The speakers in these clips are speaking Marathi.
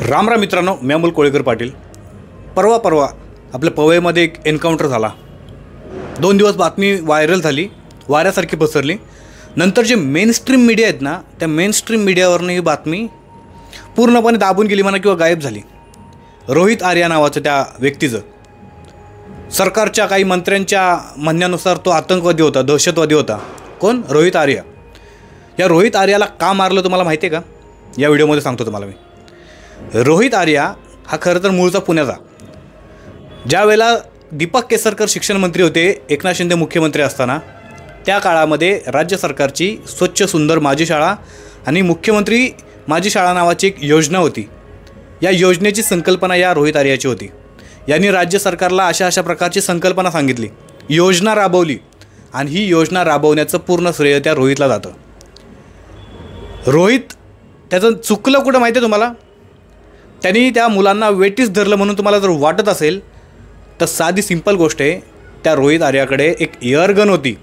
राम राम मित्रांनो, मी अमोल कोळेकर पाटील। परवा आपल्या पवईमध्ये एक एन्काउंटर झाला। 2 दिवस बातमी व्हायरल झाली, वाऱ्यासारखी पसरली। नंतर जे मेनस्ट्रीम मीडिया आहेत ना, त्या मेनस्ट्रीम मीडियावरनं ही बातमी पूर्णपणे दाबून गेली म्हणा किंवा गायब झाली। रोहित आर्या नावाचं त्या व्यक्तीचं सरकारच्या काही मंत्र्यांच्या म्हणण्यानुसार तो आतंकवादी होता, दहशतवादी होता। कोण? रोहित आर्या। या रोहित आर्याला का मारलं तुम्हाला माहिती आहे का? या व्हिडिओमध्ये सांगतो तुम्हाला मी। रोहित आर्या हा खरं तर मूळचा पुण्याचा। ज्या वेळेला दीपक केसरकर शिक्षण मंत्री होते, एकनाथ शिंदे मुख्यमंत्री असताना, त्या काळामध्ये राज्य सरकारची स्वच्छ सुंदर माझी शाळा आणि मुख्यमंत्री माझी शाळा नावाची एक योजना होती। या योजनेची संकल्पना या रोहित आर्याची होती। यांनी राज्य सरकारला अशा प्रकारची संकल्पना सांगितली, योजना राबवली आणि ही योजना राबवण्याचं पूर्ण श्रेय त्या रोहितला जातं। रोहित त्याचं चुकलं कुठं माहिती आहे तुम्हाला? त्यांनी त्या मुलांना वेटीस धरलं म्हणून तुम्हाला जर वाटत असेल तर साधी सिंपल गोष्ट आहे। त्या रोहित आर्याकडे एक एअरगन होती,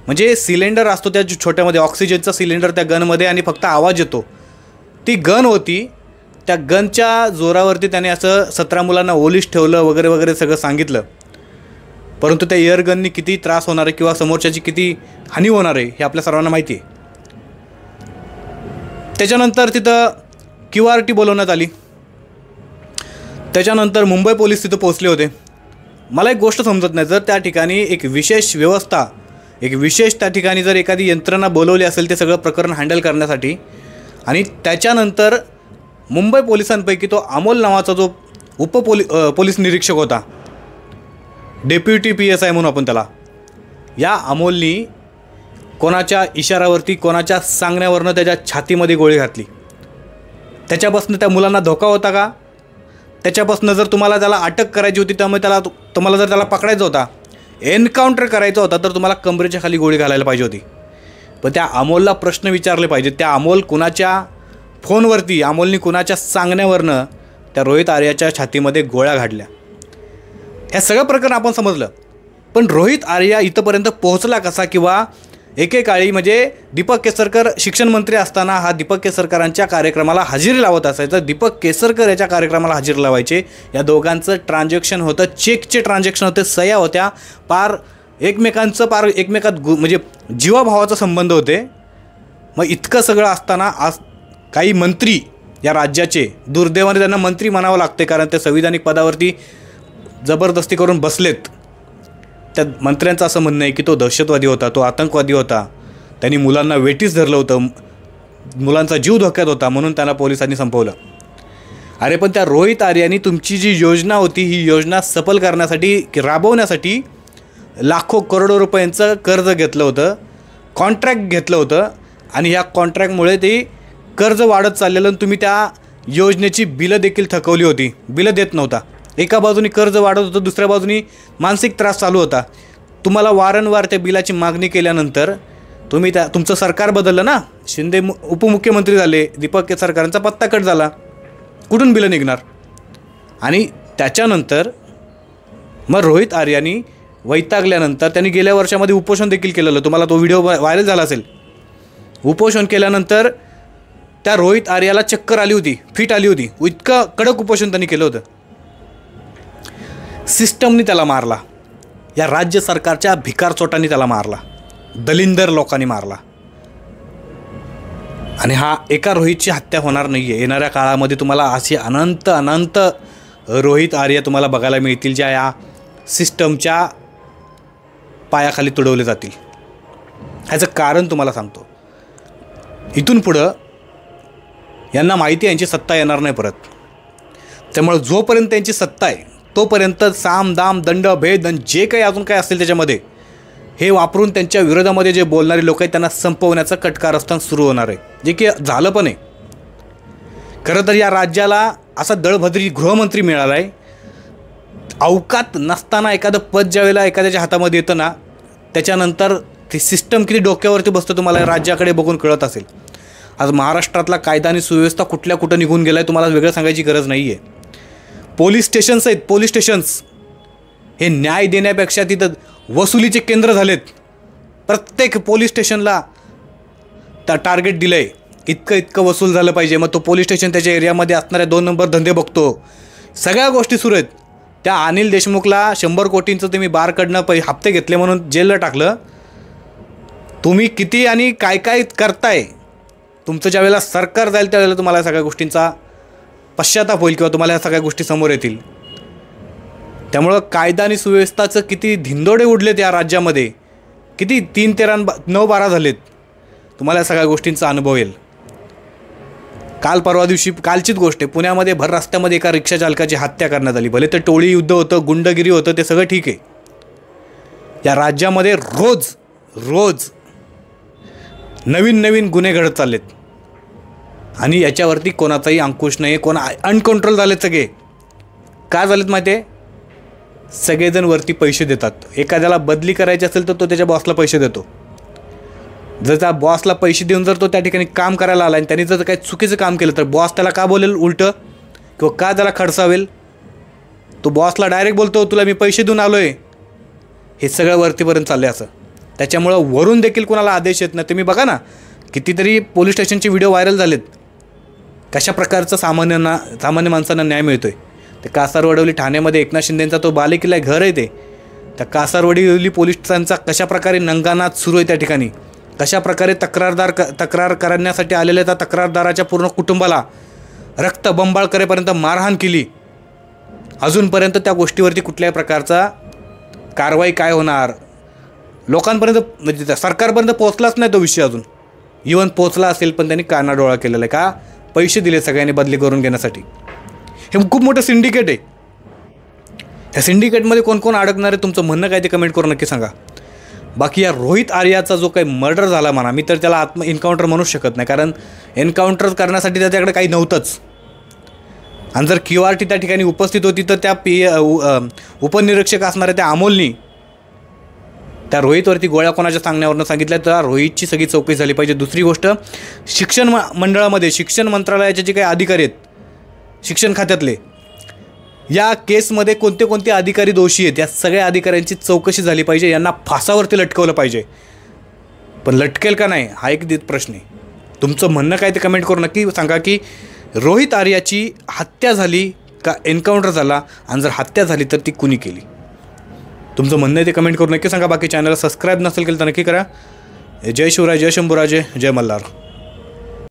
म्हणजे सिलेंडर असतो त्या छोट्यामध्ये, ऑक्सिजनचा सिलेंडर त्या गनमध्ये आणि फक्त आवाज येतो, ती गन होती। त्या गनच्या जोरावरती त्याने असं 17 मुलांना ओलीस ठेवलं वगैरे वगैरे सगळं सांगितलं। परंतु त्या एअरगननी किती त्रास होणार आहे किंवा समोरच्याची किती हानी होणार आहे हे आपल्या सर्वांना माहिती आहे। त्याच्यानंतर तिथं QRT बोलवण्यात आली। त्याच्यानंतर मुंबई पोलीस तिथं पोहोचले होते। मला एक गोष्ट समजत नाही, जर त्या ठिकाणी एक विशेष व्यवस्था, एक विशेष त्या ठिकाणी जर एखादी यंत्रणा बोलवली असेल ते सगळं प्रकरण हँडल करण्यासाठी, आणि त्याच्यानंतर मुंबई पोलिसांपैकी तो अमोल नावाचा जो पोलीस निरीक्षक होता, डेप्युटी PSI म्हणून आपण त्याला, या अमोलनी कोणाच्या इशारावरती, कोणाच्या सांगण्यावरनं त्याच्या छातीमध्ये गोळी घातली। त्याच्यापासून त्या मुलांना धोका होता का? त्याच्यापासून जर तुम्हाला त्याला अटक करायची होती, त्यामुळे तुम्हाला जर त्याला पकडायचा होता, एन्काउंटर करायचा होता, तर तुम्हाला कमरेच्या खाली गोळी घालायला पाहिजे होती। पण त्या अमोलला प्रश्न विचारले पाहिजे, त्या अमोल कुणाच्या फोनवरती, अमोलनी कुणाच्या सांगण्यावरनं त्या रोहित आर्याच्या छातीमध्ये गोळ्या घातल्या। हे सगळं प्रकरण आपण समजलं, पण रोहित आर्या इथंपर्यंत पोहोचला कसा? किंवा एकेकाळी म्हणजे दीपक केसरकर शिक्षण मंत्री असताना हा दीपक केसरकरांच्या कार्यक्रमाला हजेरी लावत असायचा, दीपक केसरकर याच्या कार्यक्रमाला हजेरी लावायचे। या दोघांचं ट्रान्झॅक्शन होतं, चेकचे ट्रान्झॅक्शन होते, सह्या होत्या, एकमेकात म्हणजे जीवाभावाचा संबंध होते। मग इतकं सगळं असताना आज काही मंत्री या राज्याचे, दुर्दैवाने त्यांना मंत्री म्हणावं लागते कारण ते संविधानिक पदावरती जबरदस्ती करून बसलेत, त्या मंत्र्यांचं असं म्हणणं आहे की तो दहशतवादी होता, तो आतंकवादी होता, त्यांनी मुलांना वेटीस धरलं होतं, मुलांचा जीव धोक्यात होता, म्हणून त्यांना पोलिसांनी संपवलं। अरे पण त्या रोहित आर्यानी तुमची जी योजना होती, ही योजना सफल करण्यासाठी, राबवण्यासाठी लाखो करोडो रुपयांचं कर्ज घेतलं होतं, कॉन्ट्रॅक्ट घेतलं होतं, आणि ह्या कॉन्ट्रॅक्टमुळे ते कर्ज वाढत चाललेलं आणि तुम्ही त्या योजनेची बिलं देखील थकवली होती, बिलं देत नव्हता। एका बाजूनी कर्ज वाढत होतं, दुसऱ्या बाजूनी मानसिक त्रास चालू होता। तुम्हाला वारंवार त्या बिलाची मागणी केल्यानंतर तुम्ही तुमचं सरकार बदललं ना, शिंदे उपमुख्यमंत्री झाले, दीपक केसरकरांचा पत्ता कट झाला, कुठून बिलं निघणार? आणि त्याच्यानंतर मग रोहित आर्यानी वैतागल्यानंतर त्यांनी गेल्या वर्षामध्ये उपोषण देखील केलेलं, तुम्हाला तो व्हिडिओ व्हायरल झाला असेल। उपोषण केल्यानंतर त्या रोहित आर्याला चक्कर आली होती, फिट आली होती, इतकं कडक उपोषण त्यांनी केलं होतं। सिस्टमनी त्याला मारला, या राज्य सरकारच्या भिकारचोटांनी त्याला मारला, दलिंदर लोकांनी मारला। आणि हा एका रोहितची हत्या होणार नाही आहे, येणाऱ्या काळामध्ये तुम्हाला असे अनंत रोहित आर्या तुम्हाला बघायला मिळतील, ज्या या सिस्टमच्या पायाखाली तुडवले जातील। ह्याचं कारण तुम्हाला सांगतो, इथून पुढं यांना माहिती आहे यांची सत्ता येणार नाही परत, त्यामुळे जोपर्यंत त्यांची सत्ता आहे तोपर्यंत साम दाम दंड भेद आणि जे काही अजून काय असेल त्याच्यामध्ये हे वापरून त्यांच्या विरोधामध्ये जे बोलणारे लोक आहेत त्यांना संपवण्याचं कटकारस्थान सुरू होणार आहे, जे की झालं पण आहे। खरं तर या राज्याला असा दळभद्री गृहमंत्री मिळाला आहे, अवकात नसताना एखादं पद ज्या वेळेला एखाद्याच्या हातामध्ये येतं ना, त्याच्यानंतर ते सिस्टम किती डोक्यावरती बसतं तुम्हाला राज्याकडे बघून कळत असेल। आज महाराष्ट्रातला कायदा आणि सुव्यवस्था कुठं निघून गेला आहे तुम्हाला वेगळं सांगायची गरज नाही आहे। पोलीस स्टेशन्स आहेत, पोलीस स्टेशन्स हे न्याय देण्यापेक्षा तिथं वसुलीचे केंद्र झालेत। प्रत्येक पोलीस स्टेशनला टार्गेट दिलं आहे इतकं वसूल झालं पाहिजे, मग तो पोलीस स्टेशन त्याच्या एरियामध्ये असणाऱ्या 2 नंबर धंदे बघतो, सगळ्या गोष्टी सुरू आहेत. त्या अनिल देशमुखला 100 कोटींचं तुम्ही बारकडनं हप्ते घेतले म्हणून जेलला टाकलं. तुम्ही किती आणि काय काय करताय, तुमचं ज्या वेळेला सरकार जाईल त्यावेळेला तुम्हाला सगळ्या गोष्टींचा पश्चाताप होईल किंवा तुम्हाला ह्या सगळ्या गोष्टी समोर येतील. त्यामुळं कायदा आणि सुव्यवस्थाचं किती धिंदोडे उडलेत या राज्यामध्ये, किती 3, 13, 9, 12 झालेत, तुम्हाला या सगळ्या गोष्टींचा अनुभव येईल. काल परवा दिवशी कालचीच गोष्ट आहे, पुण्यामध्ये भर रस्त्यामध्ये एका रिक्षा चालकाची हत्या करण्यात आली. भले ते टोळी युद्ध होतं, गुंडगिरी होतं, ते सगळं ठीक आहे. या राज्यामध्ये रोज नवीन गुन्हे घडत चाललेत आणि याच्यावरती कोणाचाही अंकुश नाही. अनकंट्रोल झालेत सगळे. का झालेत माहिती आहे? सगळेजण वरती पैसे देतात. एखाद्याला बदली करायची असेल तर तो त्याच्या बॉसला पैसे देतो. जर त्या बॉसला पैसे देऊन जर तो त्या ठिकाणी काम करायला आला आणि त्यांनी जर काही चुकीचं काम केलं तर बॉस त्याला का बोलेल उलटं, किंवा का त्याला खडसावेल? तो बॉसला डायरेक्ट बोलतो, तुला मी पैसे देऊन आलो आहे. हे सगळं वरतीपर्यंत चाललं आहे असं. त्याच्यामुळं वरून देखील कोणाला आदेश येत नाही. तुम्ही बघा ना, कितीतरी पोलीस स्टेशनचे व्हिडिओ व्हायरल झालेत. कशा प्रकारचं सामान्य माणसांना न्याय मिळतो आहे. ते कासारवडवली ठाण्यामध्ये एकनाथ शिंदेंचा तो बालेकिल्ला घर आहे. त्या कासारवडवली पोलिसांचा कशा प्रकारे नंगानाच सुरू आहे त्या ठिकाणी. कशा प्रकारे तक्रार करण्यासाठी आलेल्या त्या तक्रारदाराच्या पूर्ण कुटुंबाला रक्तबंबाळ करेपर्यंत मारहाण केली. अजूनपर्यंत त्या गोष्टीवरती कुठल्याही प्रकारचा कारवाई काय होणार, लोकांपर्यंत म्हणजे त्या सरकारपर्यंत पोहोचलाच नाही तो विषय अजून. इव्हन पोहोचला असेल पण त्यांनी कानाडोळा केलेला आहे. का? पैसे दिले सगळ्यांनी बदली करून घेण्यासाठी. हे खूप मोठं सिंडिकेट आहे. त्या सिंडिकेटमध्ये कोण कोण अडकणार आहे, तुमचं म्हणणं काय ते कमेंट करून नक्की सांगा. बाकी या रोहित आर्याचा जो काही मर्डर झाला म्हणा, मी तर त्याला एन्काउंटर म्हणूच शकत नाही, कारण एन्काउंटर करण्यासाठी त्याच्याकडे काही नव्हतंच. आणि जर QRT त्या ठिकाणी उपस्थित होती तर त्या उपनिरीक्षक असणाऱ्या त्या अमोलनी त्या रोहितवरती गोळ्या कोणाच्या सांगण्यावरनं सांगितल्या, तर रोहितची सगळी चौकशी झाली पाहिजे. दुसरी गोष्ट, शिक्षण मंडळामध्ये शिक्षण मंत्रालयाचे जे काही अधिकारी आहेत शिक्षण खात्यातले, या केसमध्ये कोणते कोणते अधिकारी दोषी आहेत या सगळ्या अधिकाऱ्यांची चौकशी झाली पाहिजे. यांना फासावरती लटकवलं पाहिजे. पण लटकेल का नाही हा एक प्रश्न आहे. तुमचं म्हणणं काय ते कमेंट करून नक्की सांगा की रोहित आर्याची हत्या झाली का एन्काउंटर झाला, आणि जर हत्या झाली तर ती कुणी केली? तुमचं म्हणणं आहे ते कमेंट करून नक्की सांगा. बाकी चॅनलला सबस्क्राईब नसेल केलं तर नक्की करा. जय शिवराय, जय शंभूराजे, जय मल्हार.